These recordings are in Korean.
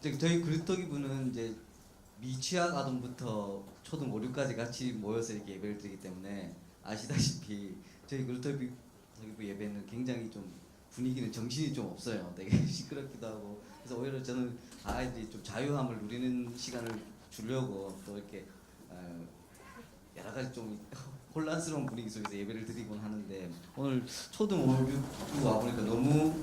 저희 그루터기 부는 이제 미취학 아동부터 초등 5, 6까지 같이 모여서 이렇게 예배를 드리기 때문에 아시다시피 저희 그루터기 부 예배는 굉장히 좀 분위기는 정신이 좀 없어요. 되게 시끄럽기도 하고. 그래서 오히려 저는 아이들이 좀 자유함을 누리는 시간을 주려고 또 이렇게 여러 가지 좀 혼란스러운 분위기 속에서 예배를 드리곤 하는데, 오늘 초등 5, 6 와보니까 너무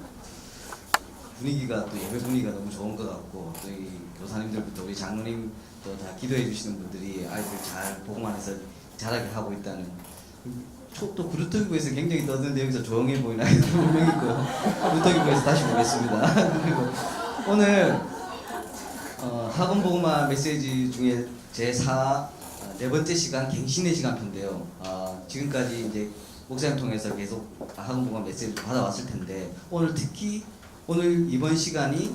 분위기가 또 예배 분위기가 너무 좋은 것 같고, 또 이 교사님들부터 우리 장로님 또 다 기도해 주시는 분들이 아이들 잘 보고만 해서 잘하게 하고 있다는, 또 그루터기부에서 굉장히 떠드는데 여기서 조용해 보이는 아이들 분명 있고, 그루터기부에서 다시 보겠습니다. 그리고 오늘 학원 복음화 메시지 중에 제4 네 번째 시간 갱신의 시간표인데요. 지금까지 이제 목사님 통해서 계속 학원 복음화 메시지를 받아왔을 텐데, 오늘 특히 오늘 이번 시간이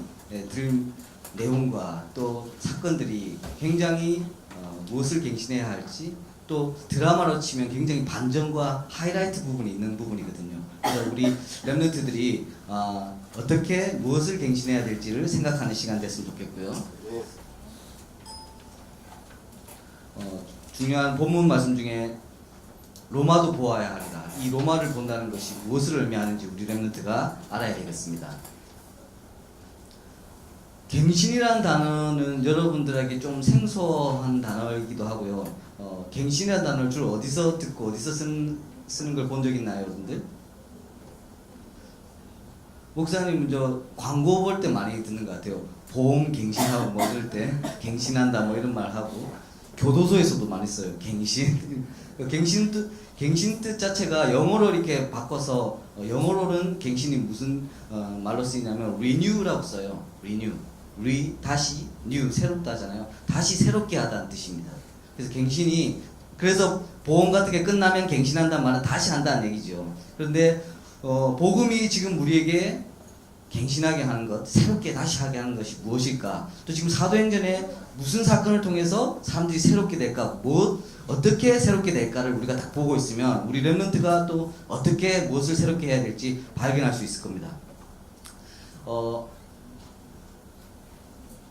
들 내용과 또 사건들이 굉장히 무엇을 갱신해야 할지, 또 드라마로 치면 굉장히 반전과 하이라이트 부분이 있는 부분이거든요. 그래서 우리 렘넌트들이 어떻게 무엇을 갱신해야 될지를 생각하는 시간 됐으면 좋겠고요. 중요한 본문 말씀 중에 로마도 보아야 하리라. 이 로마를 본다는 것이 무엇을 의미하는지 우리 렘넌트가 알아야 되겠습니다. 갱신이라는 단어는 여러분들에게 좀 생소한 단어이기도 하고요. 갱신이라는 단어를 주로 어디서 듣고 어디서 쓰는 걸 본 적 있나요, 여러분들? 목사님 저 광고 볼 때 많이 듣는 것 같아요. 보험 갱신하고 뭐 이럴 때 갱신한다 뭐 이런 말 하고, 교도소에서도 많이 써요. 갱신. 갱신 뜻 자체가 영어로 이렇게 바꿔서 영어로는 갱신이 무슨 말로 쓰이냐면 renew라고 써요. 다시 new 새롭다잖아요. 다시 새롭게 하다는 뜻입니다. 그래서 갱신이, 그래서 보험 같은 게 끝나면 갱신한다는 말은 다시 한다는 얘기죠. 그런데 복음이 지금 우리에게 갱신하게 하는 것, 새롭게 다시 하게 하는 것이 무엇일까? 또 지금 사도행전에 무슨 사건을 통해서 사람들이 새롭게 될까? 어떻게 새롭게 될까를 우리가 딱 보고 있으면 우리 렘넌트가 또 어떻게 무엇을 새롭게 해야 될지 발견할 수 있을 겁니다.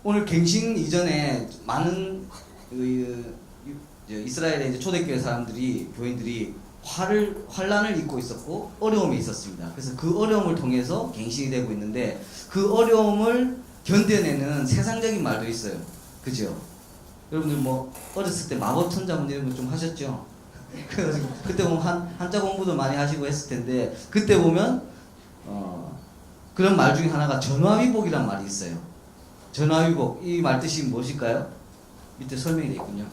오늘 갱신 이전에 많은 이스라엘의 이제 초대교회 사람들이, 교인들이 환란을 입고 있었고 어려움이 있었습니다. 그래서 그 어려움을 통해서 갱신이 되고 있는데, 그 어려움을 견뎌내는 세상적인 말도 있어요. 그죠? 여러분들 뭐 어렸을 때 마법 천자문 이런 거 좀 하셨죠? 그래가지고 그때 보면 한자 공부도 많이 하시고 했을 텐데, 그때 보면 그런 말 중에 하나가 전화위복이란 말이 있어요. 전화위복, 이 말 뜻이 무엇일까요? 밑에 설명이 되어 있군요.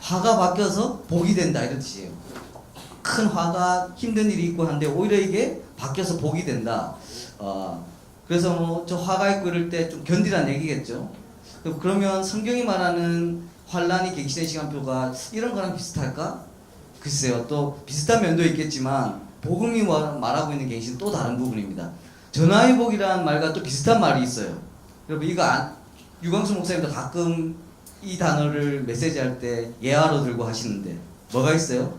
화가 바뀌어서 복이 된다, 이런 뜻이에요. 큰 화가 힘든 일이 있고 한데 오히려 이게 바뀌어서 복이 된다. 그래서 뭐 저 화가 있고 이럴 때 좀 견디란 얘기겠죠. 그러면 성경이 말하는 환란이 갱신의 시간표가 이런 거랑 비슷할까? 글쎄요. 또 비슷한 면도 있겠지만 복음이 말하고 있는 갱신은 또 다른 부분입니다. 전화위복이라는 말과 또 비슷한 말이 있어요. 여러분 이거 유광수 목사님도 가끔 이 단어를 메시지할 때 예화로 들고 하시는데, 뭐가 있어요?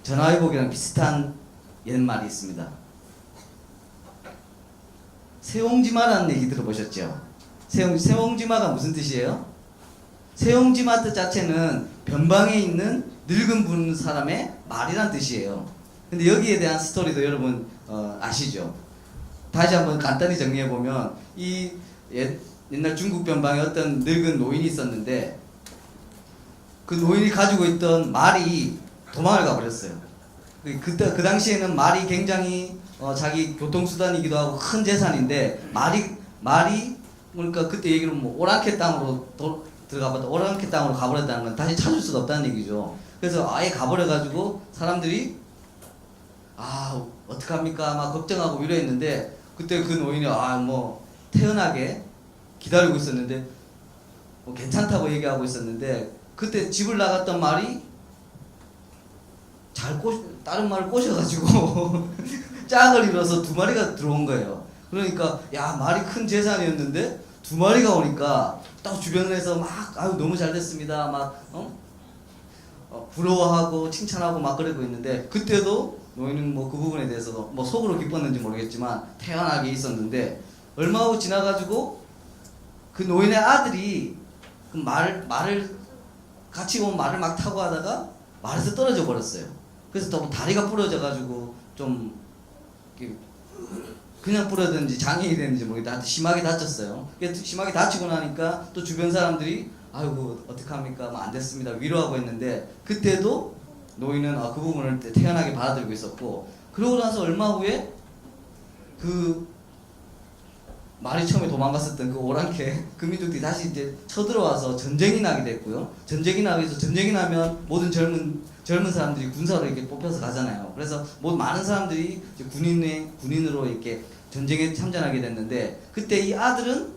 전화위복이랑 비슷한 옛말이 있습니다. 새옹지마라는 얘기 들어보셨죠? 새옹지마가 무슨 뜻이에요? 새옹지마 뜻 자체는 변방에 있는 늙은 사람의 말이란 뜻이에요. 근데 여기에 대한 스토리도 여러분 아시죠? 다시 한번 간단히 정리해보면, 이 옛날 중국 변방에 어떤 늙은 노인이 있었는데, 그 노인이 가지고 있던 말이 도망을 가버렸어요. 그 당시에는 말이 굉장히 자기 교통수단이기도 하고 큰 재산인데, 말이 그러니까 그때 얘기는 뭐 오랑캐 땅으로 들어가봤다, 오랑캐 땅으로 가버렸다는 건 다시 찾을 수가 없다는 얘기죠. 그래서 아예 가버려가지고 사람들이 어떡합니까 막 걱정하고 위로했는데, 그때 그 노인이 뭐 태연하게 기다리고 있었는데, 뭐 괜찮다고 얘기하고 있었는데, 그때 집을 나갔던 말이 다른 말을 꼬셔가지고 짝을 이뤄서 두 마리가 들어온 거예요. 그러니까 말이 큰 재산이었는데 두 마리가 오니까 딱 주변에서 막 너무 잘 됐습니다 막 부러워하고 칭찬하고 막 그러고 있는데, 그때도 노인은 뭐 그 부분에 대해서도 뭐 속으로 기뻤는지 모르겠지만 태연하게 있었는데, 얼마 후 지나가지고 그 노인의 아들이 그 말을 같이 온 말을 막 타고 하다가 말에서 떨어져 버렸어요. 그래서 또 다리가 부러져 가지고 좀 그냥 부러졌는지 장애인이 됐는지 모르겠다. 심하게 다쳤어요. 심하게 다치고 나니까 또 주변 사람들이 아이고 어떡합니까? 뭐 안 됐습니다. 위로하고 했는데 그때도 노인은 그 부분을 태연하게 받아들이고 있었고, 그러고 나서 얼마 후에 그 말이 처음에 도망갔었던 그 오랑캐 그 민족들이 다시 이제 쳐들어와서 전쟁이 나게 됐고요. 전쟁이 나면 모든 젊은 사람들이 군사로 이렇게 뽑혀서 가잖아요. 그래서 많은 사람들이 이제 군인으로 이렇게 전쟁에 참전하게 됐는데, 그때 이 아들은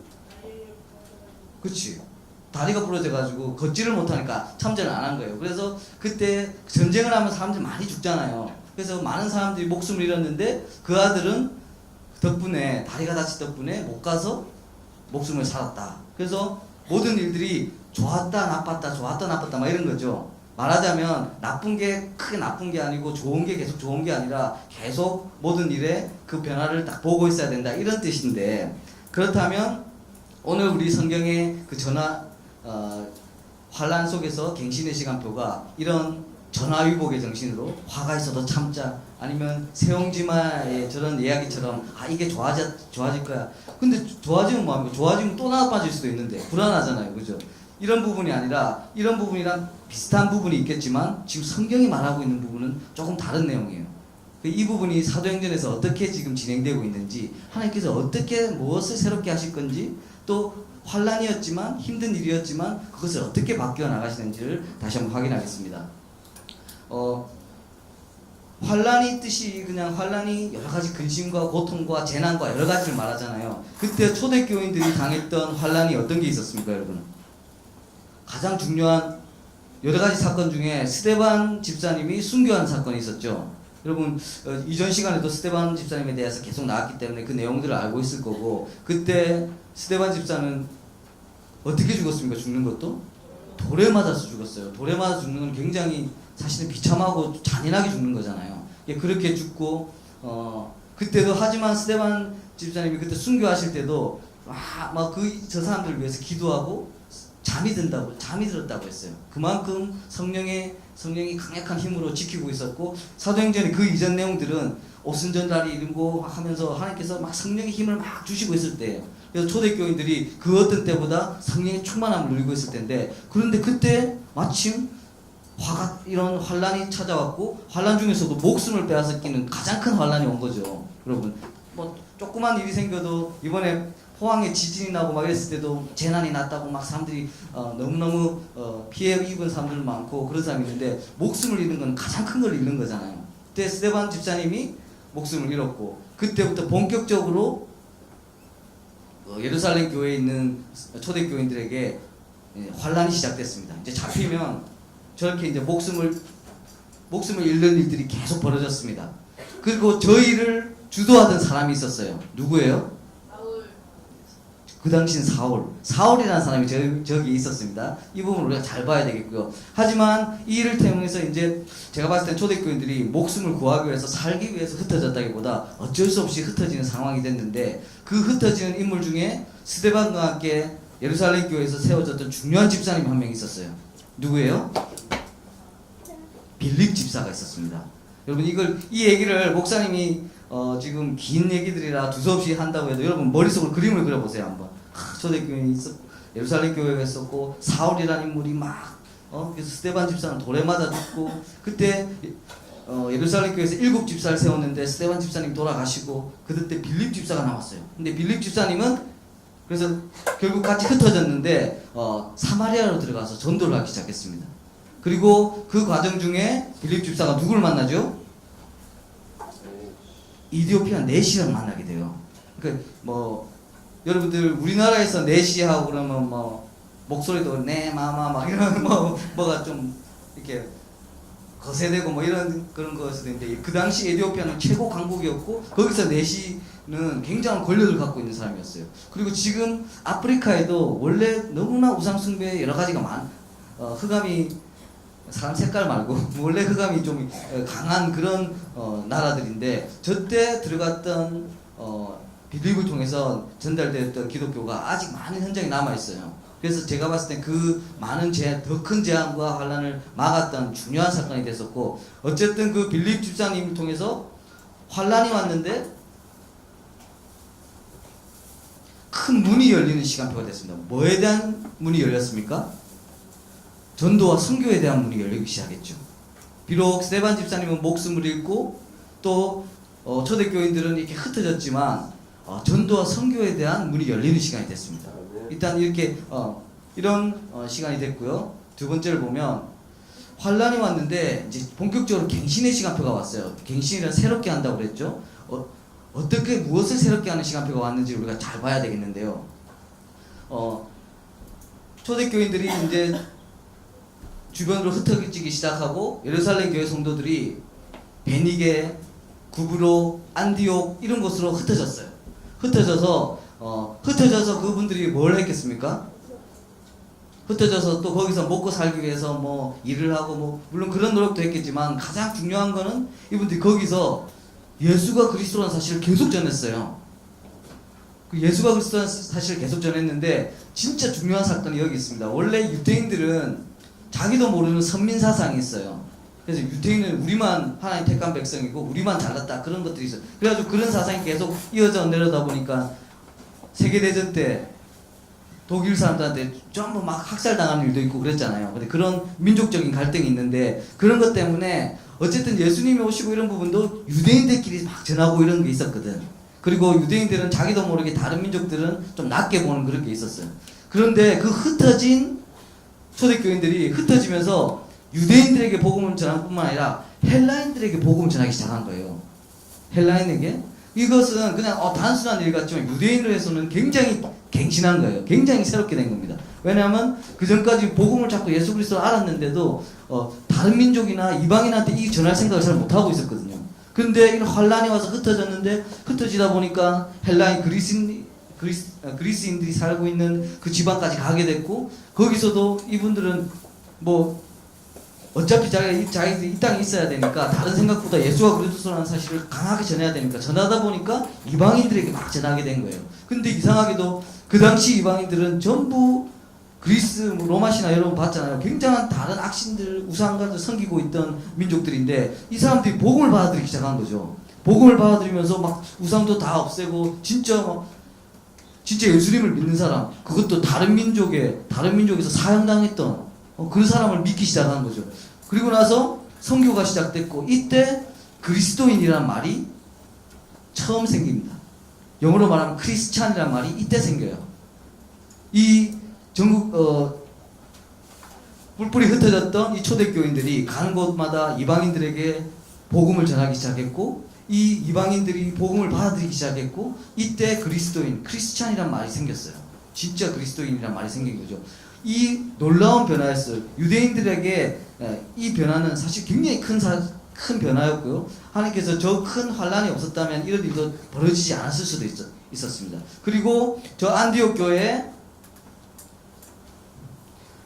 그치 다리가 부러져가지고 걷지를 못하니까 참전을 안 한 거예요. 그래서 그때 전쟁을 하면 사람들이 많이 죽잖아요. 그래서 많은 사람들이 목숨을 잃었는데 그 아들은 덕분에, 다리가 다친 덕분에 못 가서 목숨을 살았다. 그래서 모든 일들이 좋았다 나빴다 막 이런 거죠. 말하자면 나쁜 게 크게 나쁜 게 아니고 좋은 게 계속 좋은 게 아니라 계속 모든 일에 그 변화를 딱 보고 있어야 된다, 이런 뜻인데, 그렇다면 오늘 우리 성경의 그 환란 속에서 갱신의 시간표가 이런 전화위복의 정신으로 화가 있어도 참자, 아니면 세옹지마의 저런 이야기처럼 이게 좋아질 거야. 근데 좋아지면 뭐합니까? 좋아지면 또 나빠질 수도 있는데 불안하잖아요, 그죠? 이런 부분이 아니라 이런 부분이랑 비슷한 부분이 있겠지만 지금 성경이 말하고 있는 부분은 조금 다른 내용이에요. 이 부분이 사도행전에서 어떻게 지금 진행되고 있는지, 하나님께서 어떻게 무엇을 새롭게 하실 건지, 또 환란이었지만 힘든 일이었지만 그것을 어떻게 바뀌어 나가시는지를 다시 한번 확인하겠습니다. 환란이 뜻이 그냥 환란이 여러 가지 근심과 고통과 재난과 여러 가지를 말하잖아요. 그때 초대교인들이 당했던 환란이 어떤 게 있었습니까, 여러분? 가장 중요한 여러 가지 사건 중에 스데반 집사님이 순교한 사건이 있었죠. 여러분 이전 시간에도 스데반 집사님에 대해서 계속 나왔기 때문에 그 내용들을 알고 있을 거고, 그때 스데반 집사는 어떻게 죽었습니까? 죽는 것도 돌에 맞아서 죽었어요. 돌에 맞아서 죽는 건 굉장히 사실은 비참하고 잔인하게 죽는 거잖아요. 그렇게 죽고 그때도, 하지만 스데반 집사님이 그때 순교하실 때도 저 사람들을 위해서 기도하고 잠이 들었다고 했어요. 그만큼 성령이 강력한 힘으로 지키고 있었고, 사도행전의 그 이전 내용들은 오순절날이 이런 거 하면서 하나님께서 막 성령의 힘을 막 주시고 있을 때예요. 그래서 초대교인들이 그 어떤 때보다 성령의 충만함을 누리고 있을 때인데, 그런데 그때 마침 이런 환란이 찾아왔고, 환란 중에서도 목숨을 빼앗기는 가장 큰 환란이 온 거죠. 여러분 조그만 일이 생겨도, 이번에 포항에 지진이 나고 막 이랬을 때도 재난이 났다고 막 사람들이 너무너무 피해 입은 사람들 많고 그런 사람이 있는데, 목숨을 잃는 건 가장 큰 걸 잃는 거잖아요. 그때 스데반 집사님이 목숨을 잃었고, 그때부터 본격적으로 예루살렘 교회에 있는 초대교인들에게 환란이 시작됐습니다. 이제 잡히면 저렇게 이제 목숨을 잃는 일들이 계속 벌어졌습니다. 그리고 저희를 주도하던 사람이 있었어요. 누구예요? 그 당시는 사울이라는 사람이 저기 있었습니다. 이 부분을 우리가 잘 봐야 되겠고요. 하지만 이 일을 통해서 이제 제가 봤을 때 초대교인들이 목숨을 구하기 위해서, 살기 위해서 흩어졌다기보다 어쩔 수 없이 흩어지는 상황이 됐는데, 그 흩어지는 인물 중에 스데반과 함께 예루살렘 교회에서 세워졌던 중요한 집사님 한 명 있었어요. 누구예요? 빌립 집사가 있었습니다. 여러분 이 얘기를 목사님이 지금 긴 얘기들이라 두서없이 한다고 해도 여러분 머릿속으로 그림을 그려보세요 한번. 초대교회에 예루살렘 교회가 있었고, 사울이라는 인물이 그래서 스데반 집사는 돌에 맞아 죽고, 그때 예루살렘 교회에서 7 집사를 세웠는데 스데반 집사님 돌아가시고, 그때 빌립 집사가 남았어요. 근데 빌립 집사님은 그래서 결국 같이 흩어졌는데 사마리아로 들어가서 전도를 하기 시작했습니다. 그리고 그 과정 중에 빌립 집사가 누구를 만나죠? 이디오피아 내시를 만나게 돼요. 그러니까 여러분들 우리나라에서 내시하고 그러면 목소리도 마마 막 이런 뭐가 좀 이렇게 거세되고 이런 그런 거였을 텐데, 그 당시 에티오피아는 최고 강국이었고, 거기서 내시는 굉장한 권력을 갖고 있는 사람이었어요. 그리고 지금 아프리카에도 원래 너무나 우상 숭배 여러 가지가 흑암이, 사람 색깔 말고 원래 흑암이 좀 강한 그런 나라들인데, 저때 들어갔던 빌립을 통해서 전달되었던 기독교가 아직 많은 현장이 남아 있어요. 그래서 제가 봤을 때 그 많은 더 큰 재앙과 환란을 막았던 중요한 사건이 됐었고, 어쨌든 그 빌립 집사님을 통해서 환란이 왔는데 큰 문이 열리는 시간표가 됐습니다. 뭐에 대한 문이 열렸습니까? 전도와 선교에 대한 문이 열리기 시작했죠. 비록 스데반 집사님은 목숨을 잃고 또 초대교인들은 이렇게 흩어졌지만 전도와 선교에 대한 문이 열리는 시간이 됐습니다. 일단 이렇게 이런 시간이 됐고요. 두 번째를 보면 환란이 왔는데 이제 본격적으로 갱신의 시간표가 왔어요. 갱신이란 새롭게 한다고 그랬죠. 어떻게 무엇을 새롭게 하는 시간표가 왔는지 우리가 잘 봐야 되겠는데요. 초대교인들이 이제 주변으로 흩어지기 시작하고 예루살렘 교회 성도들이 베니게, 구브로, 안디옥 이런 곳으로 흩어졌어요. 흩어져서 그분들이 뭘 했겠습니까? 흩어져서 또 거기서 먹고 살기 위해서 뭐 일을 하고 뭐 물론 그런 노력도 했겠지만 가장 중요한 거는 이분들이 거기서 예수가 그리스도라는 사실을 계속 전했어요. 그 예수가 그리스도라는 사실을 계속 전했는데 진짜 중요한 사건이 여기 있습니다. 원래 유대인들은 자기도 모르는 선민 사상이 있어요. 그래서 유대인은 우리만 하나님 택한 백성이고 우리만 잘났다 그런 것들이 있어요. 그래가지고 그런 사상이 계속 이어져 내려다 보니까 세계대전 때 독일 사람들한테 전부 막 학살당하는 일도 있고 그랬잖아요. 근데 그런 민족적인 갈등이 있는데 그런 것 때문에 어쨌든 예수님이 오시고 이런 부분도 유대인들끼리 막 전하고 이런 게 있었거든. 그리고 유대인들은 자기도 모르게 다른 민족들은 좀 낮게 보는 그런 게 있었어요. 그런데 그 흩어진 초대교인들이 흩어지면서 유대인들에게 복음을 전할 뿐만 아니라 헬라인들에게 복음을 전하기 시작한 거예요. 헬라인에게? 이것은 그냥 단순한 일 같지만 유대인으로서는 굉장히 갱신한 거예요. 굉장히 새롭게 된 겁니다. 왜냐하면 그 전까지 복음을 찾고 예수 그리스도를 알았는데도 다른 민족이나 이방인한테 이 전할 생각을 잘 못하고 있었거든요. 그런데 이런 환란이 와서 흩어졌는데 흩어지다 보니까 헬라인 그리스인들이 살고 있는 그 지방까지 가게 됐고 거기서도 이분들은 뭐 어차피 자기들이 이 땅에 있어야 되니까 다른 생각보다 예수가 그리스도라는 사실을 강하게 전해야 되니까 전하다 보니까 이방인들에게 막 전하게 된 거예요. 근데 이상하게도 그 당시 이방인들은 전부 그리스, 로마 신화 여러분 봤잖아요. 굉장한 다른 악신들, 우상가들 섬기고 있던 민족들인데 이 사람들이 복음을 받아들이기 시작한 거죠. 복음을 받아들이면서 막 우상도 다 없애고 진짜 예수님을 믿는 사람, 그것도 다른 민족에서 사형당했던 그 사람을 믿기 시작한 거죠. 그리고 나서 선교가 시작됐고 이때 그리스도인이라는 말이 처음 생깁니다. 영어로 말하면 크리스찬이라는 말이 이때 생겨요. 이 전국 뿔뿔이 흩어졌던 이 초대교인들이 가는 곳마다 이방인들에게 복음을 전하기 시작했고 이 이방인들이 복음을 받아들이기 시작했고 이때 그리스도인, 크리스찬이라는 말이 생겼어요. 진짜 그리스도인이라는 말이 생긴 거죠. 이 놀라운 변화였어요. 유대인들에게 이 변화는 사실 굉장히 큰 변화였고요. 하나님께서 저 큰 환란이 없었다면 이런 일도 벌어지지 않았을 수도 있었습니다. 그리고 저 안디옥 교회에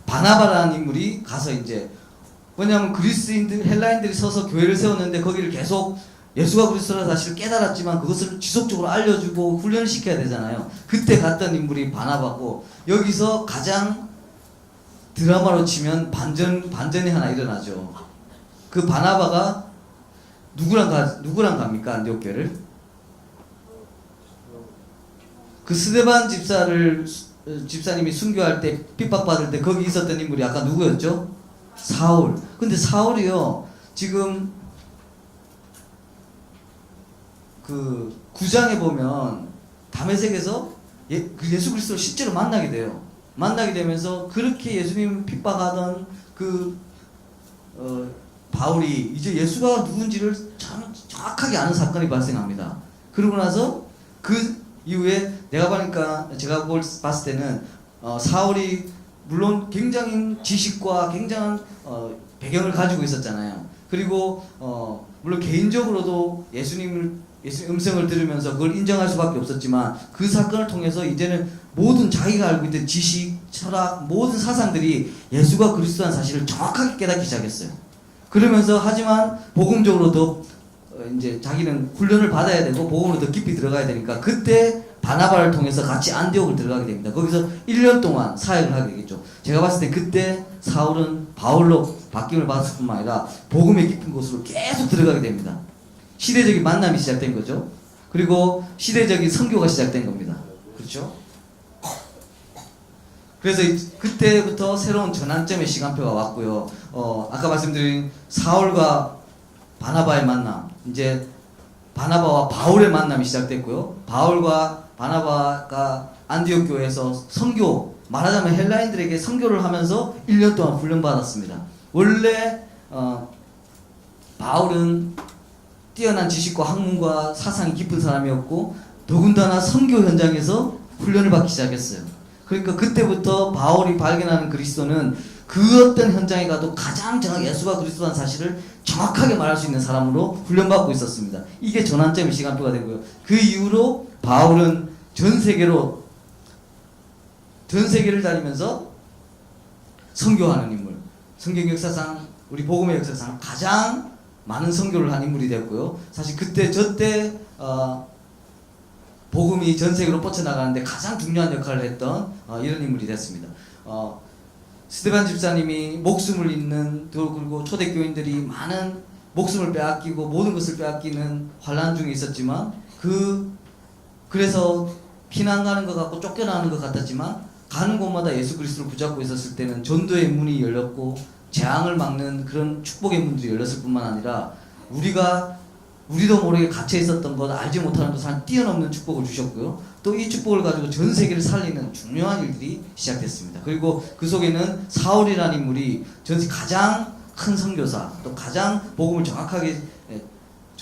바나바라는 인물이 가서 이제 왜냐하면 그리스인들, 헬라인들이 서서 교회를 세웠는데 거기를 계속 예수가 그리스도라는 사실을 깨달았지만 그것을 지속적으로 알려주고 훈련을 시켜야 되잖아요. 그때 갔던 인물이 바나바고 여기서 가장 드라마로 치면 반전이 하나 일어나죠. 그 바나바가 누구랑 갑니까? 안디옥 교회를? 그 스데반 집사님이 순교할 때 핍박받을 때 거기 있었던 인물이 아까 누구였죠? 사울. 근데 사울이요 지금 그 9장에 보면 다메섹에서 예수 그리스도를 실제로 만나게 돼요. 만나게 되면서 그렇게 예수님 핍박하던 바울이 이제 예수가 누군지를 정확하게 아는 사건이 발생합니다. 그러고 나서 그 이후에 제가 봤을 때는 사울이 물론 굉장히 지식과 굉장한 배경을 가지고 있었잖아요. 그리고 물론 개인적으로도 예수님 음성을 들으면서 그걸 인정할 수밖에 없었지만 그 사건을 통해서 이제는 모든 자기가 알고 있던 지식, 철학, 모든 사상들이 예수가 그리스도라는 사실을 정확하게 깨닫기 시작했어요. 그러면서 하지만 복음적으로도 이제 자기는 훈련을 받아야 되고 복음으로 더 깊이 들어가야 되니까 그때 바나바를 통해서 같이 안디옥을 들어가게 됩니다. 거기서 1년 동안 사역을 하게 되겠죠. 제가 봤을 때 그때 사울은 바울로 바뀜을 받았을 뿐만 아니라 복음의 깊은 곳으로 계속 들어가게 됩니다. 시대적인 만남이 시작된 거죠. 그리고 시대적인 선교가 시작된 겁니다. 그렇죠? 그래서 그때부터 새로운 전환점의 시간표가 왔고요. 아까 말씀드린 사울과 바나바의 만남, 이제 바나바와 바울의 만남이 시작됐고요. 바울과 바나바가 안디옥 교회에서 선교, 말하자면 헬라인들에게 선교를 하면서 1년 동안 훈련받았습니다. 원래 바울은 뛰어난 지식과 학문과 사상이 깊은 사람이었고 더군다나 선교 현장에서 훈련을 받기 시작했어요. 그러니까 그때부터 바울이 발견하는 그리스도는 그 어떤 현장에 가도 가장 정확히 예수가 그리스도라는 사실을 정확하게 말할 수 있는 사람으로 훈련받고 있었습니다. 이게 전환점의 시간표가 된 거예요. 그 이후로 바울은 전 세계를 다니면서 선교하는 인물, 성경 역사상 우리 복음의 역사상 가장 많은 선교를 한 인물이 됐고요. 사실 그때 저때 복음이 전 세계로 뻗쳐나가는데 가장 중요한 역할을 했던 이런 인물이 됐습니다. 스테반 집사님이 목숨을 잃는, 그리고 초대교인들이 많은 목숨을 빼앗기고 모든 것을 빼앗기는 환란 중에 있었지만 그래서 피난 가는 것 같고 쫓겨나는 것 같았지만 가는 곳마다 예수 그리스도를 붙잡고 있었을 때는 전도의 문이 열렸고 재앙을 막는 그런 축복의 문들이 열렸을 뿐만 아니라 우리도 모르게 갇혀 있었던 것, 알지 못하는 것을 뛰어넘는 축복을 주셨고요. 또 이 축복을 가지고 전 세계를 살리는 중요한 일들이 시작됐습니다. 그리고 그 속에는 사울이라는 인물이 전 세계 가장 큰 선교사, 또 가장 복음을 정확하게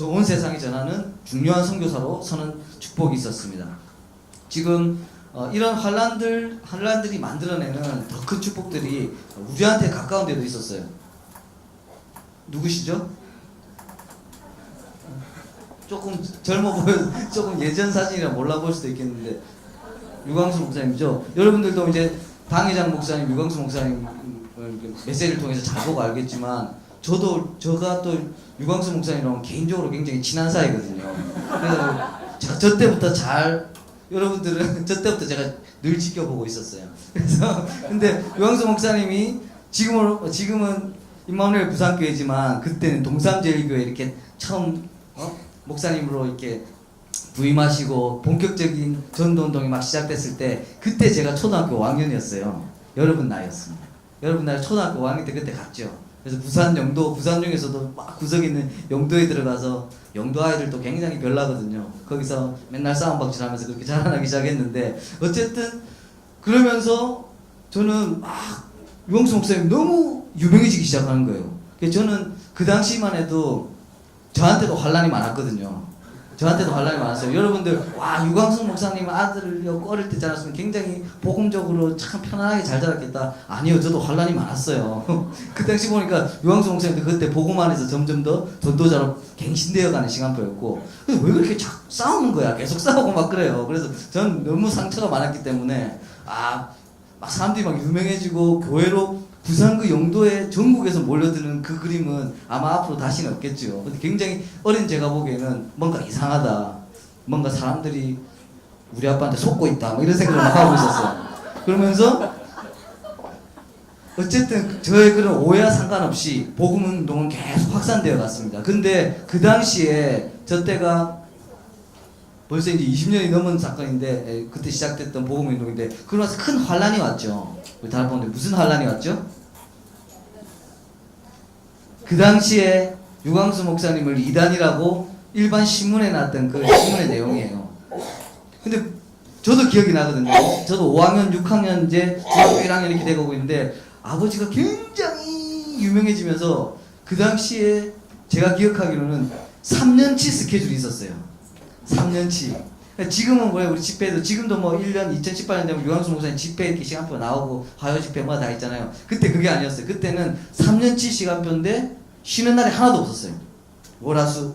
온 세상에 전하는 중요한 선교사로 서는 축복이 있었습니다. 지금 이런 환란들이 만들어내는 더 큰 축복들이 우리한테 가까운 데도 있었어요. 누구시죠? 조금 젊어 보여, 조금 예전 사진이라 몰라볼 수도 있겠는데 유광수 목사님이죠. 여러분들도 이제 당회장 목사님, 유광수 목사님 메시지를 통해서 잘 보고 알겠지만 제가 또 유광수 목사님이랑 개인적으로 굉장히 친한 사이거든요. 그래서 저 때부터 여러분들은 저 때부터 제가 늘 지켜보고 있었어요. 그래서 근데 유광수 목사님이 지금은 임마누엘 부산교회지만 그때는 동삼제일교회 이렇게 처음 목사님으로 이렇게 부임하시고 본격적인 전도운동이 막 시작됐을 때 그때 제가 초등학교 5학년이었어요. 여러분 나이였습니다. 여러분 나이 초등학교 5학년 때 그때 갔죠. 그래서 부산 중에서도 막 구석에 있는 영도에 들어가서 영도 아이들도 굉장히 별나거든요. 거기서 맨날 싸움박질하면서 그렇게 자라나기 시작했는데 어쨌든 그러면서 저는 막 유광수 목사님 너무 유명해지기 시작하는 거예요. 그래서 저는 그 당시만 해도 저한테도 환란이 많았거든요. 저한테도 환란이 많았어요. 여러분들 와 유광수 목사님 아들을 어릴 때 자랐으면 굉장히 복음적으로 참 편안하게 잘 자랐겠다. 아니요, 저도 환란이 많았어요. 그 당시 보니까 유광수 목사님도 그때 복음 안에서 점점 더 전도자로 갱신되어가는 시간표였고 왜 그렇게 싸우는 거야? 계속 싸우고 막 그래요. 그래서 전 너무 상처가 많았기 때문에 막 사람들이 막 유명해지고 교회로 부산 그 영도에 전국에서 몰려드는 그 그림은 아마 앞으로 다시는 없겠죠. 근데 굉장히 어린 제가 보기에는 뭔가 이상하다. 뭔가 사람들이 우리 아빠한테 속고 있다. 뭐 이런 생각을 하고 있었어요. 그러면서 어쨌든 저의 그런 오해와 상관없이 복음 운동은 계속 확산되어 갔습니다. 근데 그 당시에 저 때가 벌써 이제 20년이 넘은 사건인데 그때 시작됐던 복음 운동인데 그러면서 큰 환란이 왔죠. 우리 다른 분들 무슨 환란이 왔죠? 그 당시에 유광수 목사님을 이단이라고 일반 신문에 났던 그 신문의 내용이에요. 근데 저도 기억이 나거든요. 저도 5학년, 6학년 이제 중학교 1학년 이렇게 되고 있는데 아버지가 굉장히 유명해지면서 그 당시에 제가 기억하기로는 3년치 스케줄이 있었어요. 3년치. 지금은 뭐예요? 우리 집회도 지금도 뭐 1년 2018년 되면 유광수 목사님 집회 이렇게 시간표 나오고 화요 집회마다 다 있잖아요. 그때 그게 아니었어요. 그때는 3년치 시간표인데 쉬는 날이 하나도 없었어요. 월화수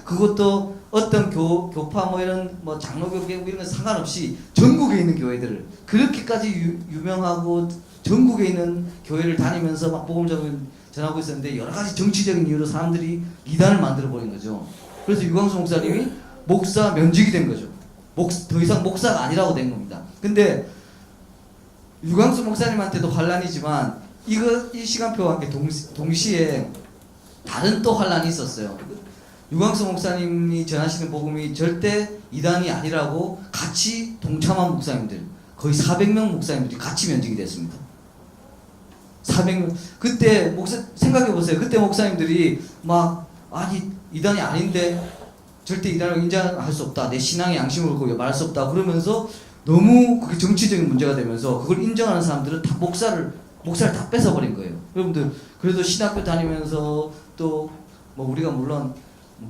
그것도 어떤 교파 뭐 이런 뭐 장로교계 이런 건 상관없이 전국에 있는 교회들을 그렇게까지 유명하고 전국에 있는 교회를 다니면서 막 복음적인 전하고 있었는데 여러 가지 정치적인 이유로 사람들이 이단을 만들어 버린 거죠. 그래서 유광수 목사님이 목사 면직이 된 거죠. 더 이상 목사가 아니라고 된 겁니다. 근데 유광수 목사님한테도 환란이지만 이 시간표와 함께 동시에 다른 또 환란이 있었어요. 유광수 목사님이 전하시는 복음이 절대 이단이 아니라고 같이 동참한 목사님들, 거의 400명 목사님들이 같이 면직이 됐습니다. 400명. 그때 생각해 보세요. 그때 목사님들이 막 아니 이단이 아닌데 절대 이단을 인정할 수 없다. 내 신앙의 양심을 걸고 말할 수 없다. 그러면서 너무 그게 정치적인 문제가 되면서 그걸 인정하는 사람들은 다 목사를 다 뺏어버린 거예요. 여러분들 그래도 신학교 다니면서 또 뭐 우리가 물론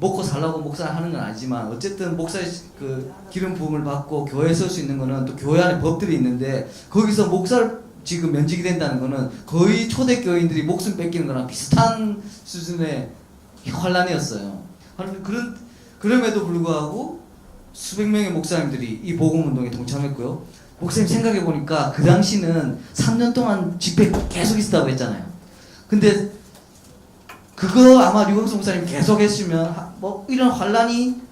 먹고 살라고 목사를 하는 건 아니지만 어쨌든 목사의 그 기름 부음을 받고 교회에 설 수 있는 거는 또 교회 안에 법들이 있는데 거기서 목사를 지금 면직이 된다는 거는 거의 초대교인들이 목숨 뺏기는 거랑 비슷한 수준의 환란이었어요. 그럼에도 불구하고 수백 명의 목사님들이 이 복음운동에 동참했고요. 목사님 생각해 보니까 그 당시는 3년 동안 집회 계속 있었다고 했잖아요. 근데 그거 아마 유광수 목사님 계속 했으면 뭐 이런 환란이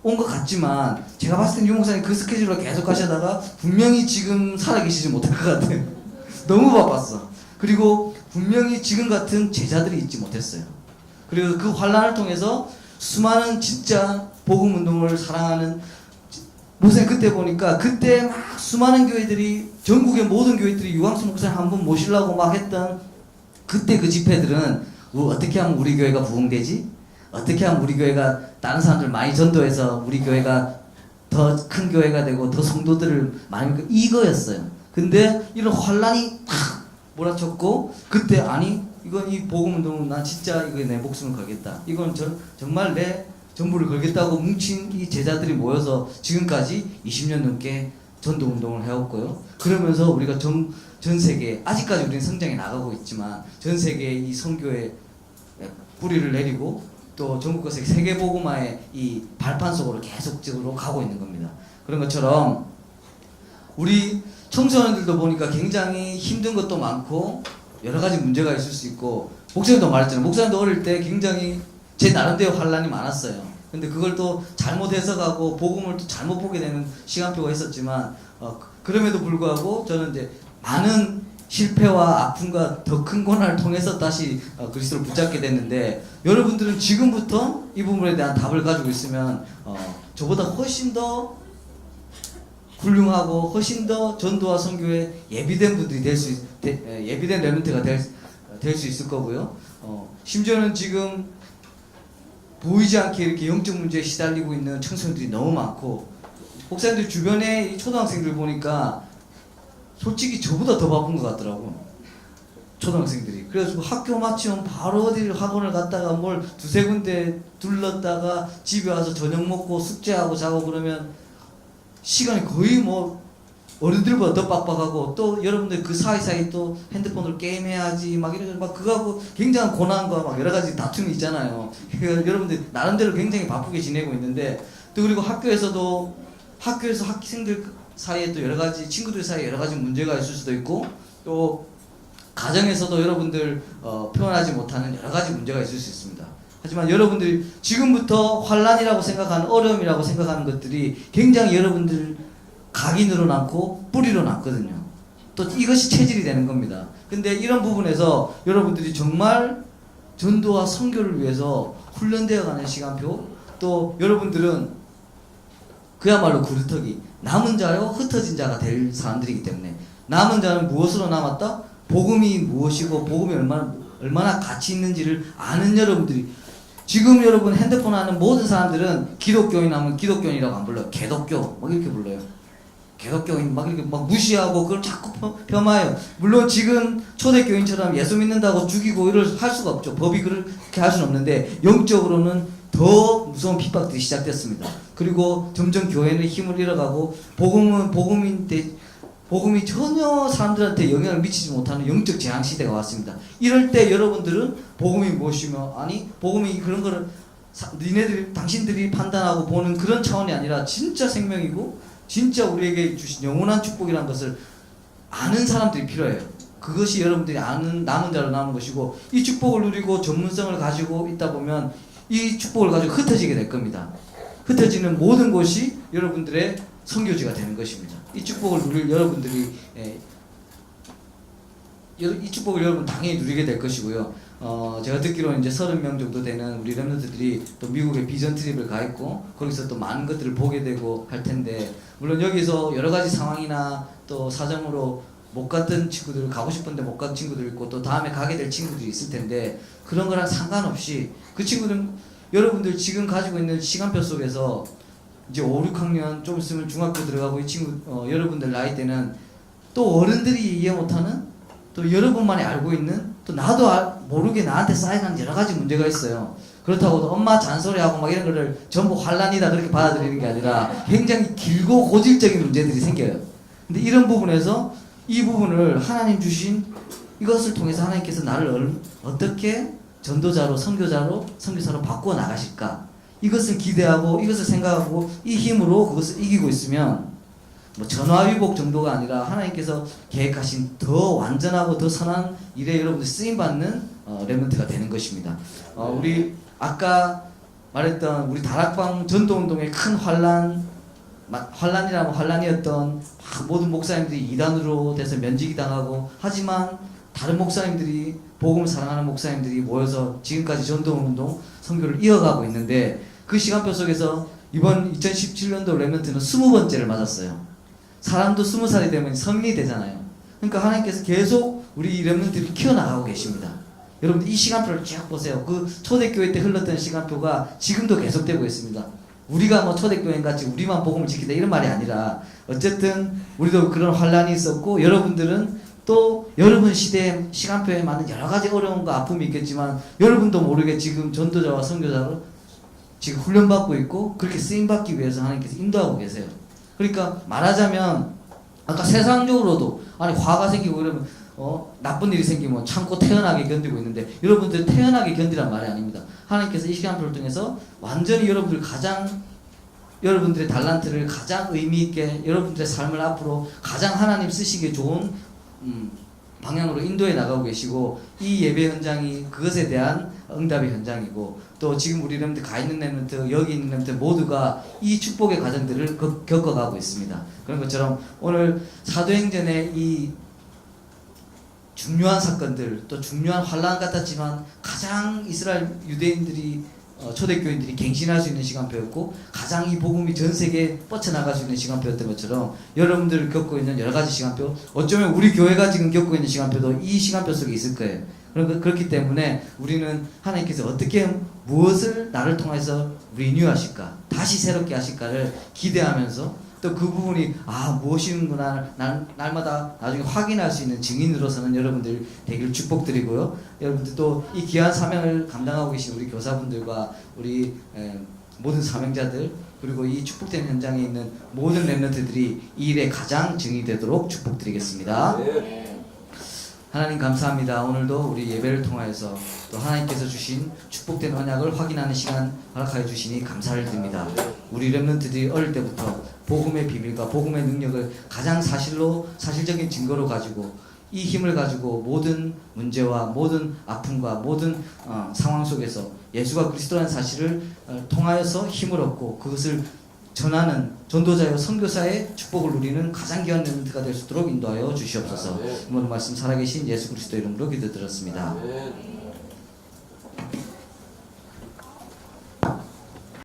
온 것 같지만 제가 봤을 땐 유 목사님 그 스케줄로 계속 하시다가 분명히 지금 살아계시지 못할 것 같아요. 너무 바빴어. 그리고 분명히 지금 같은 제자들이 있지 못했어요. 그리고 그 환란을 통해서 수많은 진짜 복음 운동을 사랑하는 목사님 그때 보니까 그때 막 수많은 교회들이 전국의 모든 교회들이 유광수 목사님 한번 모시려고 막 했던 그때 그 집회들은 어떻게 하면 우리 교회가 부흥되지? 어떻게 하면 우리 교회가 다른 사람들 많이 전도해서 우리 교회가 더 큰 교회가 되고 더 성도들을 많이 이거였어요. 근데 이런 환란이 탁 몰아쳤고 그때 아니 이건 이 복음 운동은 난 진짜 이거 내 목숨을 걸겠다. 이건 정말 내 전부를 걸겠다고 뭉친 이 제자들이 모여서 지금까지 20년 넘게 전도 운동을 해왔고요. 그러면서 우리가 전 세계 아직까지 우리는 성장해 나가고 있지만 전 세계에 이 선교의 뿌리를 내리고 또 전국과 세계 복음화의 이 발판 속으로 계속적으로 가고 있는 겁니다. 그런 것처럼 우리 청소년들도 보니까 굉장히 힘든 것도 많고 여러 가지 문제가 있을 수 있고 목사님도 말했잖아요. 목사님도 어릴 때 굉장히 제 나름대로 환란이 많았어요. 근데 그걸 또 잘못 해석하고 복음을 또 잘못 보게 되는 시간표가 있었지만 그럼에도 불구하고 저는 이제 많은 실패와 아픔과 더 큰 고난을 통해서 다시 그리스도를 붙잡게 됐는데 여러분들은 지금부터 이 부분에 대한 답을 가지고 있으면 저보다 훨씬 더 훌륭하고 훨씬 더 전도와 선교에 예비된 분들이 예비된 렘넌트가 될 수 있을 거고요. 심지어는 지금 보이지 않게 이렇게 영적 문제에 시달리고 있는 청소년들이 너무 많고 목사님들 주변에 이 초등학생들 보니까 솔직히 저보다 더 바쁜 것 같더라고. 초등학생들이. 그래서 학교 마치면 바로 어디 학원을 갔다가 뭘 두세 군데 둘렀다가 집에 와서 저녁 먹고 숙제하고 자고 그러면 시간이 거의 뭐 어른들보다 더 빡빡하고 또 여러분들 그 사이사이 또 핸드폰으로 게임해야지 막 이런 막 그거하고 굉장한 고난과 막 여러 가지 다툼이 있잖아요. 여러분들 나름대로 굉장히 바쁘게 지내고 있는데 또 그리고 학교에서 학생들 사이에 또 여러 가지 친구들 사이에 여러 가지 문제가 있을 수도 있고 또 가정에서도 여러분들 표현하지 못하는 여러 가지 문제가 있을 수 있습니다. 하지만 여러분들이 지금부터 환란이라고 생각하는 어려움이라고 생각하는 것들이 굉장히 여러분들 각인으로 남고 뿌리로 남거든요. 또 이것이 체질이 되는 겁니다. 근데 이런 부분에서 여러분들이 정말 전도와 선교를 위해서 훈련되어 가는 시간표 또 여러분들은 그야말로 구루터기 남은 자요 흩어진 자가 될 사람들이기 때문에 남은 자는 무엇으로 남았다? 복음이 무엇이고 복음이 얼마나 가치 있는지를 아는 여러분들이 지금 여러분 핸드폰 하는 모든 사람들은 기독교인 하면 기독교인이라고 안 불러요. 개독교 막 이렇게 불러요. 개독교인 막 이렇게 막 무시하고 그걸 자꾸 폄하해요. 물론 지금 초대교인처럼 예수 믿는다고 죽이고 이럴 할 수가 없죠. 법이 그렇게 할 수는 없는데 영적으로는 더 무서운 핍박들이 시작됐습니다. 그리고 점점 교회는 힘을 잃어가고 복음이 전혀 사람들한테 영향을 미치지 못하는 영적 재앙 시대가 왔습니다. 이럴 때 여러분들은 복음이 무엇이며 아니 복음이 그런 거를 당신들이 판단하고 보는 그런 차원이 아니라 진짜 생명이고 진짜 우리에게 주신 영원한 축복이라는 것을 아는 사람들이 필요해요. 그것이 여러분들이 아는 남은 자로 남은 것이고, 이 축복을 누리고 전문성을 가지고 있다 보면 이 축복을 가지고 흩어지게 될 겁니다. 흩어지는 모든 곳이 여러분들의 선교지가 되는 것입니다. 이 축복을 누릴 여러분들이 이 축복을 여러분 당연히 누리게 될 것이고요. 제가 듣기로는 이제 30명 정도 되는 우리 렘넌트들이 또 미국에 비전 트립을 가 있고, 거기서 또 많은 것들을 보게 되고 할 텐데, 물론 여기서 여러 가지 상황이나 또 사정으로 못 갔던 친구들, 가고 싶은데 못 간 친구들 있고, 또 다음에 가게 될 친구들이 있을 텐데, 그런 거랑 상관없이 그 친구들은 여러분들 지금 가지고 있는 시간표 속에서 이제 5, 6학년 좀 있으면 중학교 들어가고, 이 친구 여러분들 나이 때는 또 어른들이 이해 못하는, 또 여러분만이 알고 있는, 또 나도 모르게 나한테 쌓여가는 여러 가지 문제가 있어요. 그렇다고 엄마 잔소리하고 막 이런 거를 전부 환란이다 그렇게 받아들이는 게 아니라 굉장히 길고 고질적인 문제들이 생겨요. 근데 이런 부분에서 이 부분을 하나님 주신 이것을 통해서 하나님께서 나를 어떻게 전도자로, 선교사로 바꾸어 나가실까, 이것을 기대하고 이것을 생각하고 이 힘으로 그것을 이기고 있으면, 뭐 전화위복 정도가 아니라 하나님께서 계획하신 더 완전하고 더 선한 일에 여러분들 쓰임받는 렘넌트가 되는 것입니다. 우리 아까 말했던 우리 다락방 전도운동의 큰 환란이라면 환란이었던 모든 목사님들이 이단으로 돼서 면직이 당하고, 하지만 다른 목사님들이, 복음을 사랑하는 목사님들이 모여서 지금까지 전도운동 선교를 이어가고 있는데, 그 시간표 속에서 이번 2017년도 렘넌트는 20번째를 맞았어요. 사람도 20살이 되면 성인이 되잖아요. 그러니까 하나님께서 계속 우리 렘넌트를 키워나가고 계십니다. 여러분들 이 시간표를 쭉 보세요. 그 초대교회 때 흘렀던 시간표가 지금도 계속되고 있습니다. 우리가 뭐 초대교회 같이 우리만 복음을 지키다 이런 말이 아니라, 어쨌든 우리도 그런 환란이 있었고, 여러분들은 또 여러분 시대의 시간표에 맞는 여러 가지 어려움과 아픔이 있겠지만, 여러분도 모르게 지금 전도자와 선교자로 지금 훈련받고 있고, 그렇게 쓰임받기 위해서 하나님께서 인도하고 계세요. 그러니까 말하자면, 아까 세상적으로도 화가 생기고 이러면 나쁜 일이 생기면 참고 태연하게 견디고 있는데, 여러분들 태연하게 견디란 말이 아닙니다. 하나님께서 이 시간표를 통해서 완전히 여러분들의 달란트를 가장 의미있게, 여러분들의 삶을 앞으로 가장 하나님 쓰시기에 좋은 방향으로 인도해 나가고 계시고, 이 예배 현장이 그것에 대한 응답의 현장이고, 또 지금 우리 렘넌트 가 있는 렘넌트, 여기 있는 렘넌트 모두가 이 축복의 과정들을 겪어가고 있습니다. 그런 것처럼 오늘 사도행전의 이 중요한 사건들, 또 중요한 환란 같았지만 가장 이스라엘 유대인들이 초대교인들이 갱신할 수 있는 시간표였고, 가장 이 복음이 전 세계에 뻗쳐나갈 수 있는 시간표였던 것처럼, 여러분들을 겪고 있는 여러 가지 시간표, 어쩌면 우리 교회가 지금 겪고 있는 시간표도 이 시간표 속에 있을 거예요. 그렇기 때문에 우리는 하나님께서 어떻게 무엇을 나를 통해서 리뉴하실까, 다시 새롭게 하실까를 기대하면서, 또 그 부분이 무엇이구나 날마다 나중에 확인할 수 있는 증인으로서는 여러분들 되기를 축복드리고요. 여러분들 또 이 귀한 사명을 감당하고 계신 우리 교사분들과 우리 모든 사명자들, 그리고 이 축복된 현장에 있는 모든 렘넌트들이 이 일에 가장 증인이 되도록 축복드리겠습니다. 하나님 감사합니다. 오늘도 우리 예배를 통하여서 또 하나님께서 주신 축복된 언약을 확인하는 시간 허락하여 주시니 감사를 드립니다. 우리 렘넌트들이 어릴 때부터 복음의 비밀과 복음의 능력을 가장 사실적인 증거로 가지고, 이 힘을 가지고 모든 문제와 모든 아픔과 모든 상황 속에서 예수가 그리스도라는 사실을 통하여서 힘을 얻고, 그것을 전하는 전도자여 선교사의 축복을 누리는 가장 귀한 렘넌트가 될 수 있도록 인도하여 주시옵소서. 오늘 말씀 살아계신 예수 그리스도 이름으로 기도드렸습니다.